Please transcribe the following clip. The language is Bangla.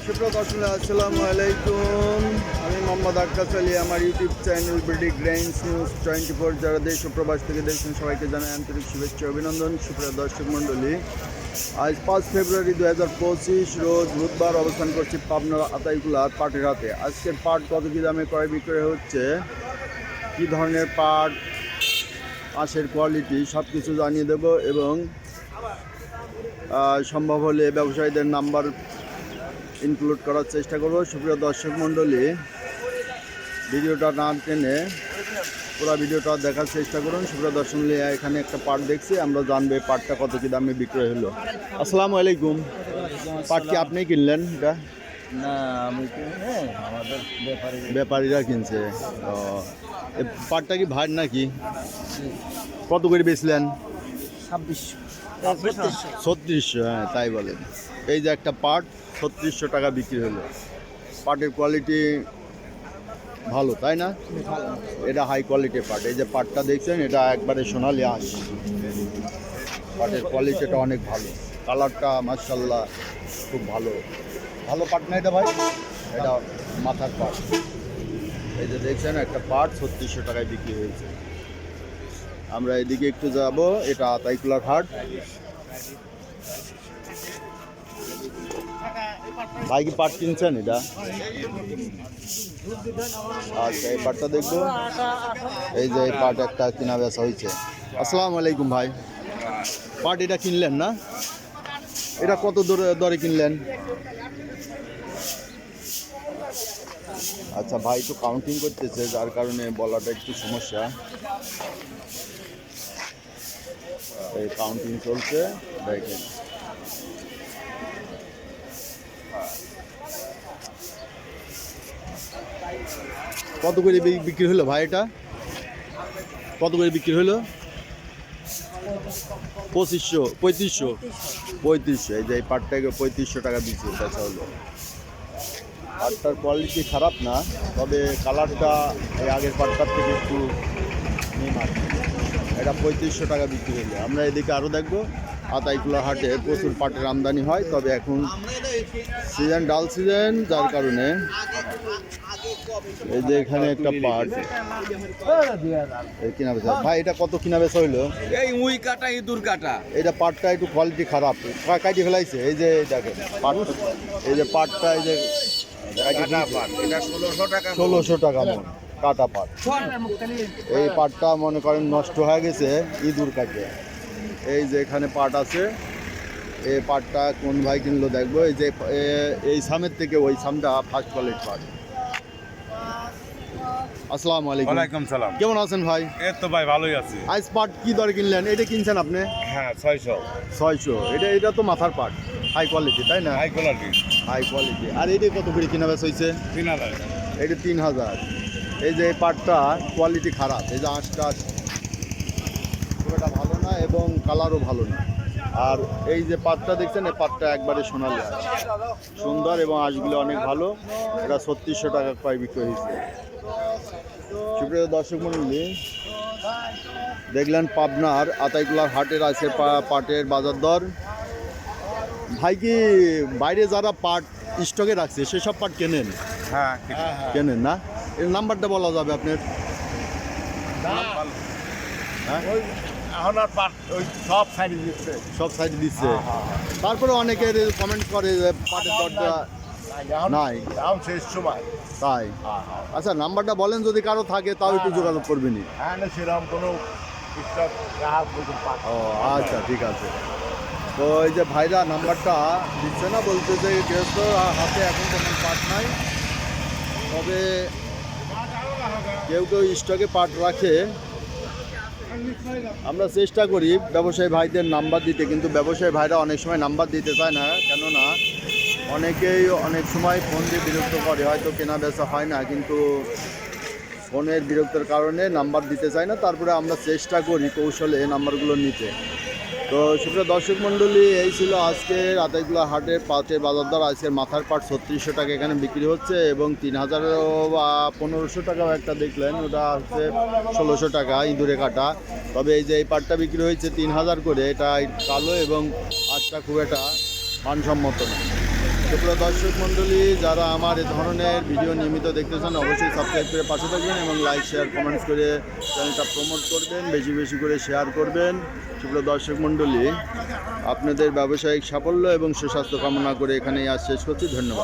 সুপ্রিয় দর্শক আসসালামু আলাইকুম। আমি মোহাম্মদ আক্কাস আলী। আমার YouTube channel BD grains news 24 যারা দেশ ও প্রবাস থেকে দেখছেন সবাইকে জানাই আন্তরিক শুভেচ্ছা অভিনন্দন। সুপ্রিয় দর্শক মণ্ডলী, আজ 5 ফেব্রুয়ারি 2025 রোজ বুধবার অবস্থান করছি পাবনার আতাইকুলার পাটের হাতে। আজকের পাট কত কী দামে ক্রয় বিক্রয় হচ্ছে, কী ধরনের পাট, আঁশের কোয়ালিটি সব কিছু জানিয়ে দেব এবং সম্ভব হলে ব্যবসায়ীদের নাম্বার ইনক্লুড করার চেষ্টা করব। সুপ্রিয় দর্শক মণ্ডলী, ভিডিওটা না টেনে পুরো ভিডিওটা দেখার চেষ্টা করুন। সুপ্রিয় দর্শক মণ্ডলী, এখানে একটা পাট দেখছি, আমরা জানবো এই পাটটা কত কী দামে বিক্রয় হলো। আসসালামু আলাইকুম। পাট কি আপনি কিনলেন? এটা না, আমি আমাদের ব্যাপারীরা কিনছে। ও, এই পাটটা কি ভাই নাকি? কত করে বেচলেন? 3600। হ্যাঁ, তাই বলেন। এই যে একটা পাট 3600 টাকা বিক্রি হলো। পাটের কোয়ালিটি ভালো, তাই না? এটা হাই কোয়ালিটির পাট। এই যে পাটটা দেখছেন, এটা একবারে সোনালি আঁশ। পাটের কোয়ালিটিটা অনেক ভালো, কালারটা মাশাআল্লাহ খুব ভালো। ভালো পাট না এটা ভাই? এটা মাথার পাট। এই যে দেখছেন একটা পাট 3600 টাকায় বিক্রি হয়েছে। আমরা এদিকে একটু যাব, এটা আতাইকুলার হাট। ভাই কি পাট কিনছেন? এটা আচ্ছা, এই পাটটা দেখবো। এই যে এই পাট একটা কিনা বেচা হয়েছে। আসসালামু আলাইকুম ভাই। পাট এটা কিনলেন না? এটা কত দরে কিনলেন? আচ্ছা, ভাই একটু কাউন্টিং করতেছে, যার কারণে বলাটা একটু সমস্যা। এই কাউন্টিং চলছে, দেখেন। কত করে বিক্রি হলো ভাই? এটা কত করে বিক্রি হলো? 3500। এই যে এই পাটটাকে 3500 টাকা বিক্রি বেচা হলো। পাটটার কোয়ালিটি খারাপ না, তবে কালারটা এই আগের পাটটার থেকে একটু নিমার। এটা 3500 টাকা বিক্রি হলো। আমরা এদিকে আরও দেখবো, আতাইকুলার হাটে প্রচুর পাটের আমদানি হয়, তবে এখন সিজন ডাল সিজন, যার কারণে এই যে এখানে একটা পাট কিনা বেচা। ভাই এটা কত কিনা বেচা হইলো? এই উই কাটা ইঁদুর কাটা। এটা পাটটা একটু কোয়ালিটি খারাপ, কাটি ফেলাইছে। এই যে দেখেন পাট, এই যে পাটটা, এই যে 1600 টাকা মন কাটা পাট। এই পাটটা মনে করেন নষ্ট হয়ে গেছে ইঁদুর কাটে। এই যে এখানে পাট আছে, এই পাটটা কোন ভাই কিনলো দেখবো। এই যে এই সামের থেকে ওই সামটা ফার্স্ট কোয়ালিটি পাট। আসসালামু আলাইকুম। ওয়ালাইকুম সালাম। কেমন আছেন ভাই? এই তো ভাই ভালোই আছি। আইস পাট কি দরে কিনলেন? এটা কিনছেন আপনি? হ্যাঁ, 600। 600। এটা তো মাথার পাট, হাই কোয়ালিটি, তাই না? High quality. High quality. আর এটা কত করে কিনা বেচা হয়েছে? 3000। এটা 3000। এই যে এই পাটটা কোয়ালিটি খারাপ, এই যে আঁশটা খুব একটা ভালো না এবং কালারও ভালো না। আর এই যে পাটটা দেখছেন, এই পাটটা একবারে সোনালি আঁশ, সুন্দর এবং আঁশগুলো অনেক ভালো। এটা 3600 টাকা প্রায় বিক্রি হয়েছে। সুপ্রিয় দর্শক মণ্ডলী, দেখলেন পাবনার আতাইকুলার হাটের আছে পাটের বাজার দর। ভাই কি বাইরে যারা পাট স্টকে রাখছে সেসব পাট কেনেন? হ্যাঁ, কেনেন না? এর নাম্বারটা বলা যাবে আপনার? হ্যাঁ, এখন আর পাট ওই সব সাইডে দিচ্ছে। সব সাইডে দিচ্ছে। তারপরে অনেকের কমেন্ট করে যে পাটের দরটা নাই, এখন শেষ সময়। তাই। আচ্ছা, নাম্বারটা বলেন, যদি কারো থাকে তাও একটু যোগাযোগ করবেনি। হ্যাঁ, না সেরকম কোনো স্টক গ্রাহক বলতে পাট। ও আচ্ছা, ঠিক আছে। তো এই যে ভাইরা নাম্বারটা দিচ্ছে না, বলতে যে গৃহস্থ হাতে এখন কোনো পাট নাই, তবে কেউ কেউ স্টকে পাট রাখে। আমরা চেষ্টা করি ব্যবসায়ী ভাইদের নাম্বার দিতে, কিন্তু ব্যবসায়ী ভাইরা অনেক সময় নাম্বার দিতে চায় না, কেননা অনেকেই অনেক সময় ফোন দিয়ে বিরক্ত করে, হয়তো কেনা বেচা হয় না, কিন্তু ফোনের বিরক্তের কারণে নাম্বার দিতে চায় না। তারপরে আমরা চেষ্টা করি কৌশলে নাম্বারগুলো নিতে। তো সুপ্রিয় দর্শক মণ্ডলী, এই ছিল আজকের আতাইকুলা হাটের পাটের বাজার দর। আজকের মাথার পাট 3600 টাকা এখানে বিক্রি হচ্ছে এবং 3000 বা 1500 টাকাও একটা দেখলেন, ওটা হচ্ছে 1600 টাকা ইঁদুরে কাটা। তবে এই যে এই পাটটা বিক্রি হয়েছে 3000 করে, এটা কালো এবং আজটা খুব একটা মানসম্মত না। সুপ্রিয় দর্শক মণ্ডলী, যারা আমার এ ধরনের ভিডিও নিয়মিত দেখতেছেন অবশ্যই সাবস্ক্রাইব করে পাশে থাকবেন এবং লাইক শেয়ার কমেন্টস করে চ্যানেলটা প্রমোট করবেন, বেশি বেশি করে শেয়ার করবেন। সুপ্রিয় দর্শক মণ্ডলী, আপনাদের ব্যবসায়িক সাফল্য এবং সুস্বাস্থ্য কামনা করে এখানেই আজ শেষ করছি। ধন্যবাদ।